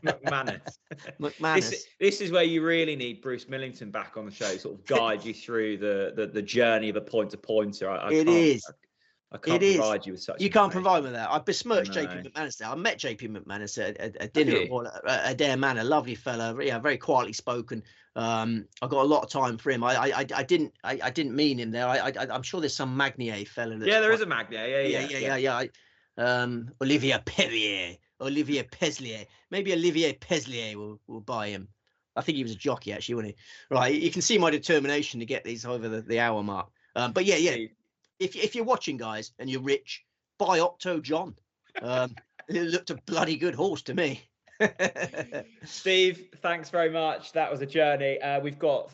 Speaker 2: McManus.
Speaker 1: This is where you really need Bruce Millington back on the show, sort of guide you through the journey of a point-to-pointer. I can't provide you with such.
Speaker 2: You can't provide me that. I besmirched JP McManus there. I met JP McManus at dinner at Adair Manor. Lovely fella, yeah, very quietly spoken. I got a lot of time for him. I didn't mean him there. I'm sure there's some Magnier fella.
Speaker 1: There is a Magnier.
Speaker 2: Yeah. Olivier Peslier. Maybe Olivier Peslier will buy him. I think he was a jockey actually, wasn't he? Right. You can see my determination to get these over the hour mark. But yeah. If you're watching, guys, and you're rich, buy Octo John. It looked a bloody good horse to me.
Speaker 1: Steve, thanks very much. That was a journey. I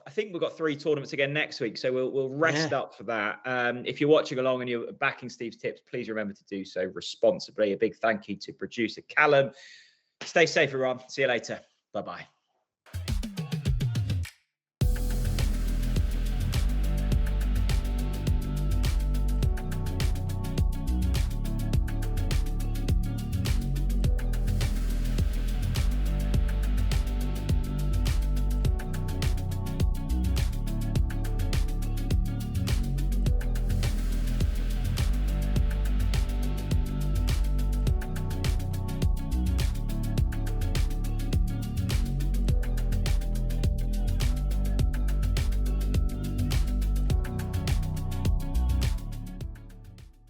Speaker 1: think we've got 3 tournaments again next week, so we'll rest up for that. If you're watching along and you're backing Steve's tips, please remember to do so responsibly. A big thank you to producer Callum. Stay safe, everyone. See you later. Bye-bye.